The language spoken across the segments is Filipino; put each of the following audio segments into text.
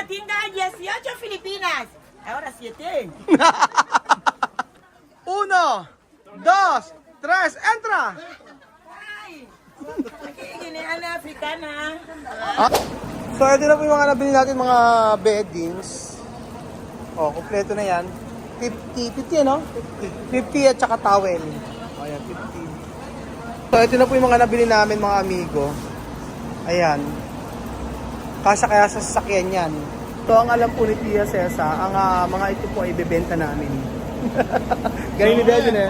Tinga 18 Filipinas. Ahora 7. 1, 2, 3, entra! Ginian na Africana. So, ito na po yung mga nabili natin mga beddings. Oh, kompleto na yan. 50 ano? 50 at saka towel. Ayan, 50. So, ito na po yung mga nabili namin mga amigo. Ayan. Kasya kaya sa sasakyan yan. So, ang alam po ni Tia Cesa, ang mga ito po ay ibebenta namin. Galing ni Bedin eh.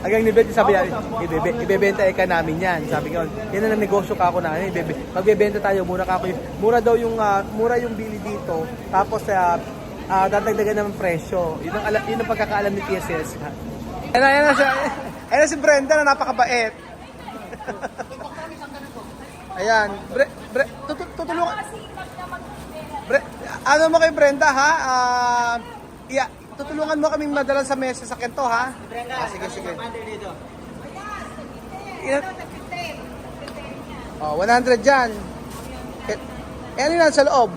Agang ni Bedin sabi niya, ibebenta ka namin yan. Sabi ko, yan na negosyo ka ako na. Magbebenta tayo, mura ka ako. Mura daw yung, mura yung bili dito. Tapos, dadagdagan ng presyo. Yun ang pagkakaalam ni Tia Cesa. Ayan na si Brenda na napakabait. Ayan. Tutulungan. Ano mo kay Brenda ha? Tutulungan mo kaming madala sa mesa sa kento ha? Sige. Oh, 100 dyan. Ano yun sa loob?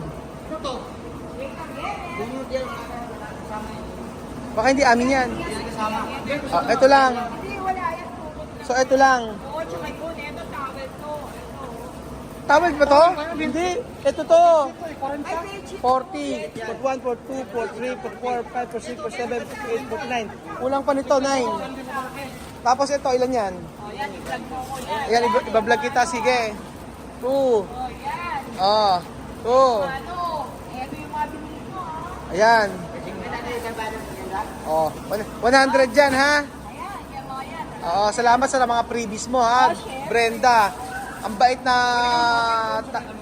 Baka hindi amin yan. Oh, ito lang. So, ito lang. Tawag ba to? Hindi. Ito to. 40. Port 1, Port 2, Port 3, Port 4, 5, Port 6, Port 7, Port 8, Port 9. Kulang pa nito, 9. Tapos ito, ilan yan? Ayan, ibablog kita. Sige. 2. Oh, 2. Ayan. Oh, 100 dyan, ha? Oo, salamat sa mga freebies mo, ha? Brenda. Ang bait na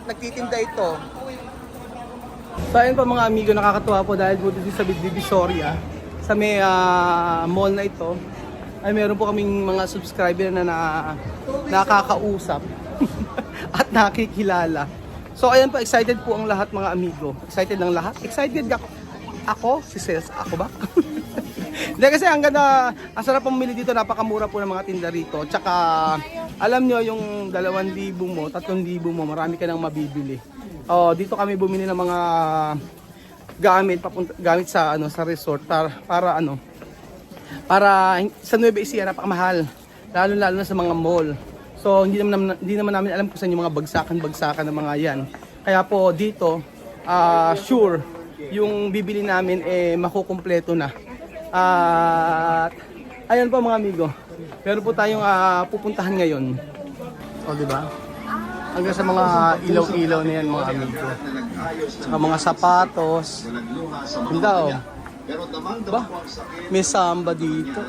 nagtitinda ito. So ayun po mga amigo, nakakatuwa po dahil po dito sa Divisoria, sa may mall na ito, ay meron po kaming mga subscriber na nakakausap at nakikilala. So ayan po, excited po ang lahat mga amigo. Excited ng lahat? Excited ako? Si Cels, ako ba? Hindi kasi ang ganda, ang sarap pumili dito, napakamura po ng mga tinda rito. Tsaka alam nyo yung 2,000 mo, 3,000 mo, marami ka nang mabibili. Oh, dito kami bumili ng mga gamit sa sa resort para sa Nueva Ecija napakamahal. Lalo na sa mga mall. So hindi naman namin alam kung saan yung mga bagsakan ng mga 'yan. Kaya po dito sure yung bibili namin makukumpleto na. At ayun po mga amigo. Meron po tayong pupuntahan ngayon. O di ba? Hanggang sa mga ilaw-ilaw na yan mga amigo. Saka mga sapatos. Ganda oh. Ba? May samba dito.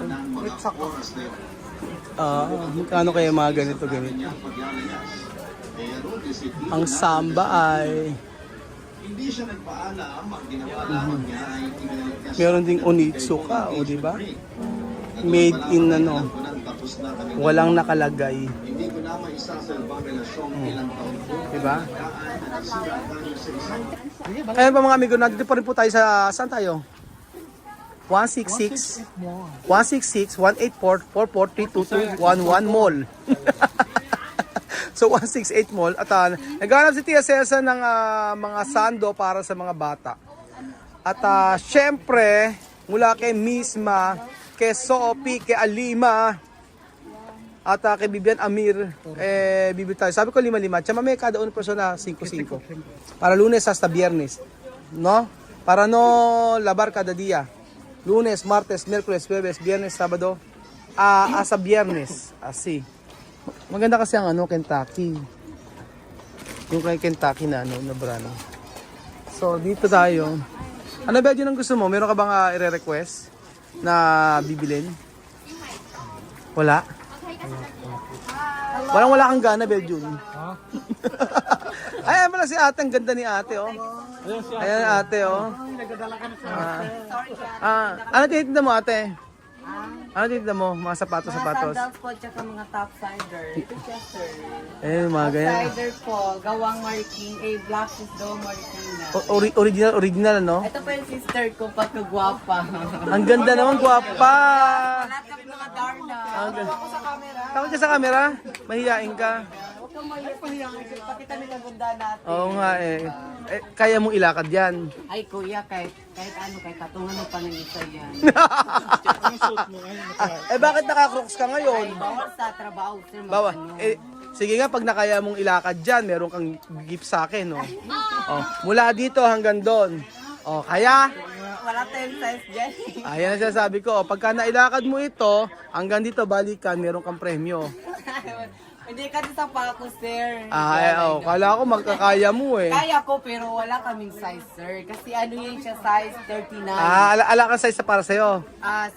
Magkano kaya mga ganito. Ang samba ay meron ding onitsuka, o di ba? Made in walang nakalagay. Diba? Kaya pa mga amigo, nandito pa rin po tayo sa, saan tayo? 166 184 44 322 11 Mall. So 168 Mall at naghanap si Tia Cesa ng mga sando para sa mga bata. At syempre mula kay Misma, kay Sophie, kay Alima at kay Bibian Amir, bibili tayo. Sabi ko 5-5. Tsaka may kada una persona 5-5. Para Lunes hasta Biyernes. No? Para no labar kada dia. Lunes, Martes, Miyerkules, Huwebes, Biyernes, Sabado, sa Biyernes. Asi. Maganda kasi ang Kentucky. Yung kay Kentucky na na brand. So dito tayo. Ano ba yun ang gusto mo? Meron ka bang i-request na bibilin? Wala? Wala kang gana, Beljun. Ha? Ayan pala si ate, ang ganda ni ate, oh. Ayan ate, oh. Ano tinitinda mo, ate? Ano tinitinda mo? Mga sapatos? Sandals po, tsaka mga topsider. Ito siya, sir. Mga ganyan. Topsider po, gawang Mariking. Black is daw Marikina. Original, ano? Ito po yung sister ko, pagkagwapa. Ang ganda naman, gwapa! Lahat kami mga Darna. Takot ka sa camera? Mahihain ka? Huwag kang mahihain. Pakita nila ganda natin. Oo nga eh. kaya mong ilakad yan. Ay, kuya, kahit ano, kahit tatungan mo pa ng isa yan. Bakit naka-crocs ka ngayon? Bawal sa trabaho, sir. Bawa, sige nga, pag nakaya mong ilakad dyan, meron kang gift sa akin, no? Oh, mula dito hanggang doon. Oh, kaya? Wala tayong size dyan. Ayan ang sinasabi ko. Pagka nailakad mo ito, hanggang dito balikan, meron kang premyo. Hindi kasi sa pako, sir. Kala ko magkakaya mo eh. Kaya ko, pero wala kaming size, sir. Kasi ano yun siya, size 39. Ala kang size para sa'yo.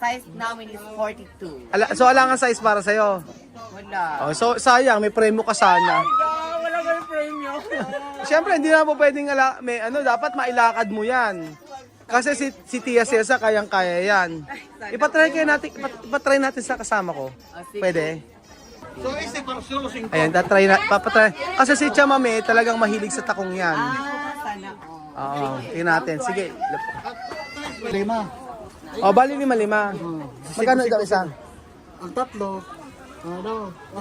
Size namin is 42. So, ala kang size para sa'yo. Wala. Oh, so, sayang, may premyo ka sana. Wala kami premyo. Siyempre, hindi na po pwedeng dapat mailakad mo yan. Kasi si Tia Cesa, kayang-kaya yan. Ipatry natin sa kasama ko. Pwede? Ayan, papatry. Kasi si Chamame talagang mahilig sa takong yan. Sana. Oo, tingnan natin. Sige. 5. Oh, bali 5. Magkano daw isa? Ang tatlo,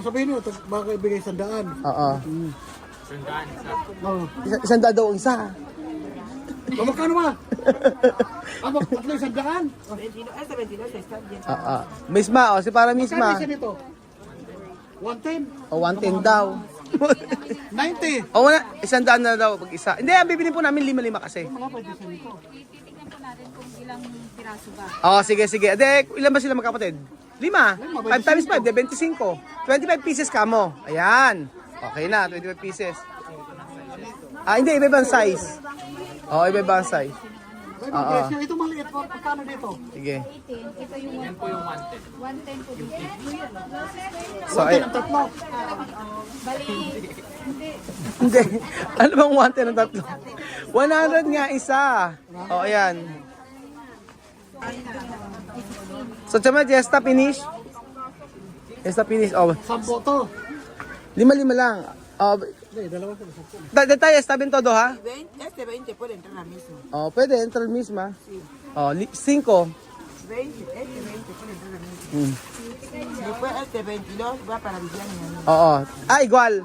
sabihin nyo, baka ibigay 100. Oo. 100 100 daw ang isa. magkano ba? Tatlo 100? 22 está bien. Misma, si para misma. Magkano isa nito? 110? O 110 daw. 90? O wala, 100 na daw pag isa. Hindi, ang bibili po namin 5 kasi. Mga pwede sa nito. Titignan po natin kung ilang piraso ba. Sige. Ade, ilan ba sila magkapatid? 5. 5 times 5, 25. 25 pieces ka mo. Ayan. Okay na, 25 pieces. Hindi, iba-ibang size. Iba-ibang size. Ito maliit po, magkano dito? Sige. 18. Ito yung 110 po dito. So, 110 ang tatlo. Bali, hindi. hindi. Ano bang 110 ng tatlo? 100 nga isa. Ayan. So, Chama, Jesta finish? Jesta finish. 10 to. 5 lang. Hindi, dalawa po. Tayo, estabin todo, ha? 20 puede entrar la misma. Pwede, entrar misma. 5. 20 puede entrar la misma. Después 22 va para Viviana. Igual.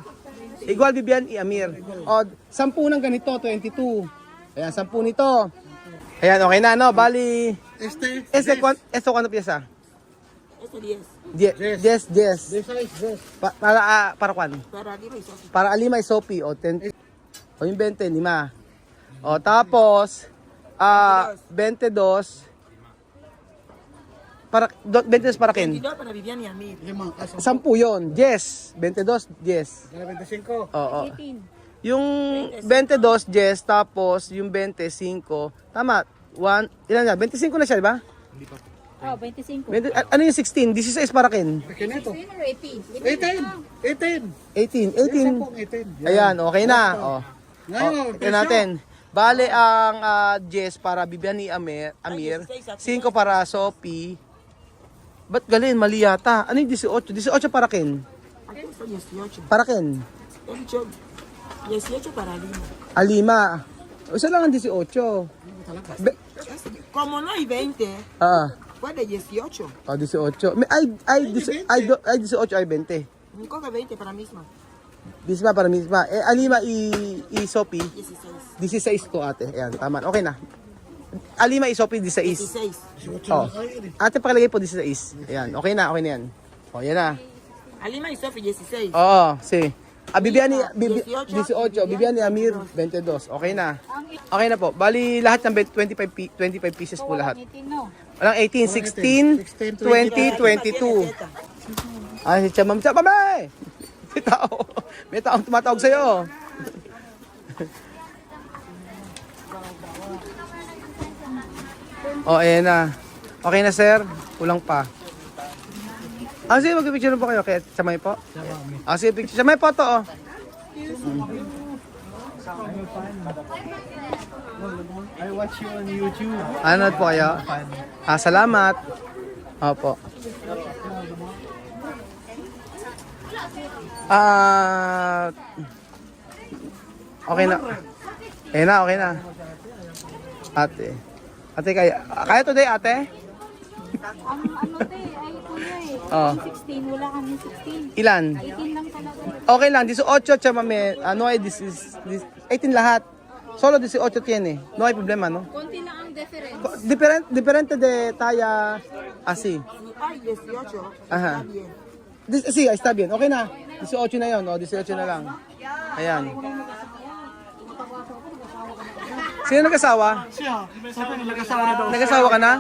Igual Vivian y Amir. 10 ng ganito, 22. Ayan, 10 nito. Ayan, okay na, no? Bali, ¿cuánto pieza? Este 10. 10. Para kwan? Para arriba y Sofi. Para Alima y Sophie, 10. Yung 20, 5. Tapos, 22. ¿22 para quién? 22 para Viviana y Amir. 10 yun. 10. 22, 10. 25. Oo. Yung 22, 10. Tapos, yung 25. Tama. Ilan na? 25 na siya, di ba? 25. Ano yung 16? 16 para kin? Akin ito. 18. 18. 18. Ayan, okay na. Ngayon, Tignan natin. Bale ang 10 para Bibian ni Amir, 5 para Sophie. Ba't galin? Mali yata. Ano yung 18? 18 para kin? Aquí está 18. Para kin? He dicho 18 para Lima. Alima. Isa lang ang 18. Como no hay 20, puede 18. 18. Ay 18 ay 20. Coge 20 para misma. Misma para misma. Alima y Sophie. 16. 16 to ate. Ayan, tama. Okay na. Alima y Sophie 16. 16. Ate pakilagay po 16. Ayan, okay na yan. Yan na. Alima y Sofi 16. Si. Bibian ni 18, 18, Bibian ni Amir 22. Okay na. Okay na po. Bali lahat ng 25 pieces po lahat. 18, no? Walang 18, 16, 20, 22. Ay, si Chamam, Chamame! May taong tumatawag sa'yo. Ayan na. Okay na, sir. Kulang pa. Sige, mag-picture po kayo. Kaya Chamay po. Sige, picture. Chamay po to, I watch you on YouTube. Ano po kayo? Salamat. Opo. Okay na. Okay na. Ate. Ate, kaya today, ate? Ang ano te, ay kuya Oh. 16, wala kami 16. Ilan? 18 lang talaga. Okay lang, 18 chamame. Ano ay this 18 lahat. Solo 18 tiene. No hay problema, ¿no? Konti lang ang difference. Diferente de talla así. Ay, 18. Ajá. Está bien. Sí, está bien. Okay na. 18 na 'yon, o 18 na lang. Ayan. Sino nag-asawa? Siya, sabi nila nag-asawa na daw. Nag-asawa ka na?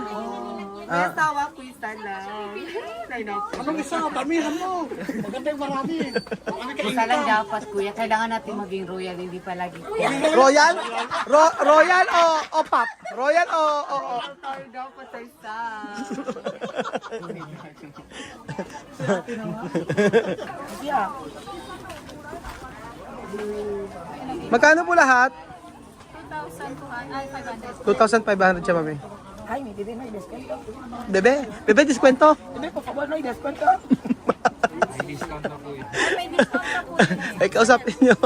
May asawa ko isa lang. Anong isa? Damihan mo. Maganda yung marami. Isa lang dapat kuya. Kailangan natin maging royal, hindi palagi. Royal? Royal o pop? Royal o Tayo dapat sa isa. Magkano po lahat? 2,500. 2,500 siya, mami. Ay, mi bebé, no hay descuento. Bebe? Bebe, diskwento? Bebé, por favor, no hay descuento. May discount na po yun. Ay, kausapin nyo.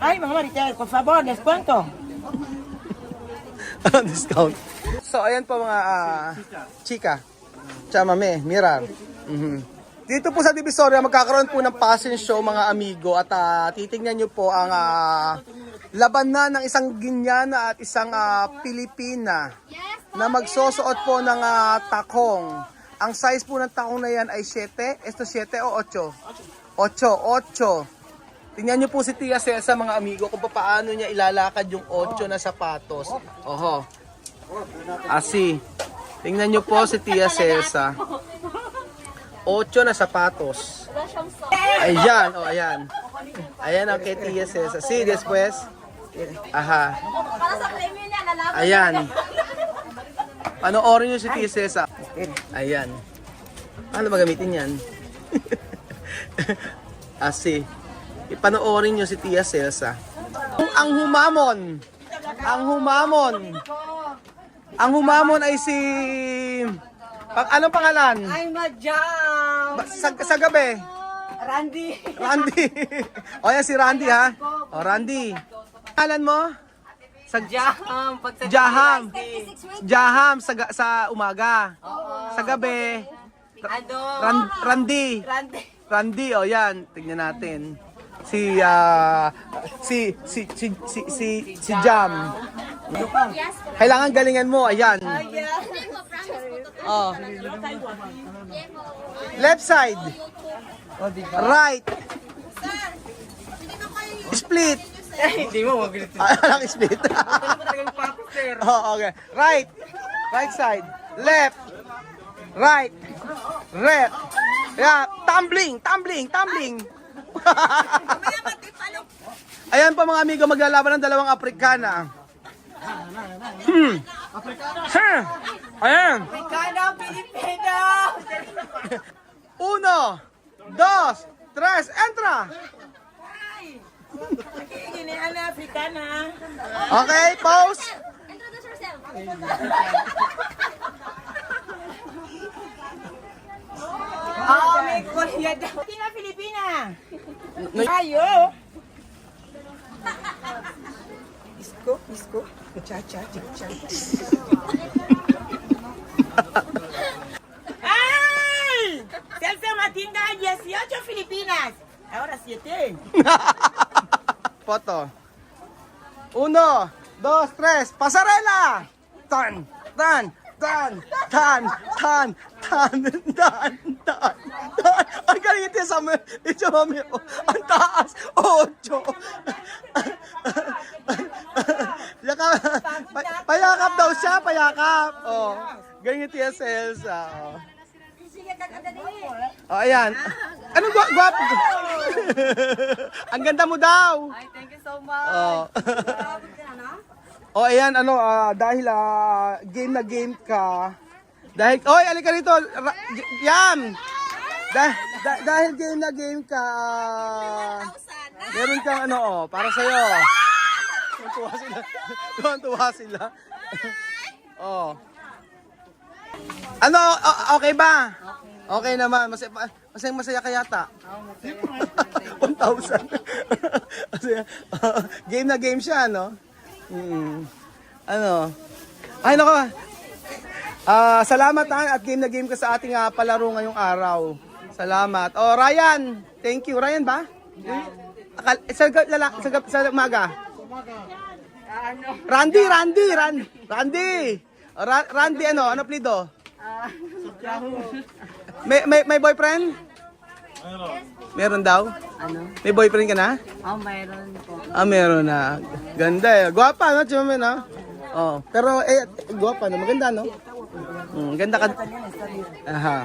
Ay, mamá, Maritel, por favor, descuento. Discount. So, ayan po mga chika. Tsaka mami, mirar. Dito po sa Divisoria, magkakaroon po ng fashion show mga amigo at titingnan nyo po ang labanan ng isang Ginyana at isang Pilipina na magsusuot po ng takong. Ang size po ng takong na yan ay 7. Esto 7 o 8? 8. Tingnan nyo po si Tia Cesa mga amigo kung paano niya ilalakad yung 8 na sapatos. Oho. Asi. Tingnan nyo po si Tia Cesa. 8 na sapatos. Ayan, oh ayan. Ayan ang kay Tia Cesa. Sí, después. Aha. Ayan. Panoorin nyo si Tia Cesa. Ayan. Ano ba gamitin yan? Asi. Ipanoorin nyo si Tia Cesa. Ang humamon. Ang humamon. Ang humamon ay si... Anong pangalan? Ay, madam! Sa gabi. Randy! Randy. O yan si Randy ha. O Randy. Pangalan mo? Jaham! Jaham. Jaham sa umaga. Sa gabi. Ano? Randy. Randy! Randy, o yan. Tignan natin. Si Jam. Kailangan galingan mo, ayan. Oh. Left side. Right. Split. Hindi mo mabilis. Alang split. Oh, okay. Right. Right side. Left. Right. Left. Yeah, tumbling. Ayan pa mga amigo, maglalaban ng dalawang Afrikana. Ayan. Amerikano, Pilipino! 1, 2, 3, entra! Ini ana africana. Okay, pause. Introduce yourself. May Korea daw. Tina Filipina. Ayo. Isko. Cha. ¡Ay! Celso Matinga, 18 Filipinas. Ahora 7. Foto. 1, 2, 3, pasarela! Tan. Ang galing ito sa ito mami. Ang taas. 8. Payakap daw siya, payakap. Oh. Ganyan ito sa Elsa. Oh, ayan. Anong gwapo? Ang ganda mo daw. Ay, thank you so much. Oh. Oh, ayan, dahil game na game ka. Dahil, oy, alika rito. Yan. Dahil game na game ka. Meron kang para sa'yo. Tuwa sila. Oh. Okay ba? Okay naman. Masaya ka yata. 1,000. Game na game siya, no? Ay, nako. Salamat at game na game ka sa ating palaro ngayong araw. Salamat. Oh, Ryan. Thank you. Ryan ba? Sa umaga. Randy. Randy ano? Ano plido? May boyfriend? Meron daw? Ano? May boyfriend ka na? Mayroon po. Meron na. Ganda eh. Guwapa, no? Chuma no? Oh, pero guwapa no? Maganda, no? Ganda ka. Aha.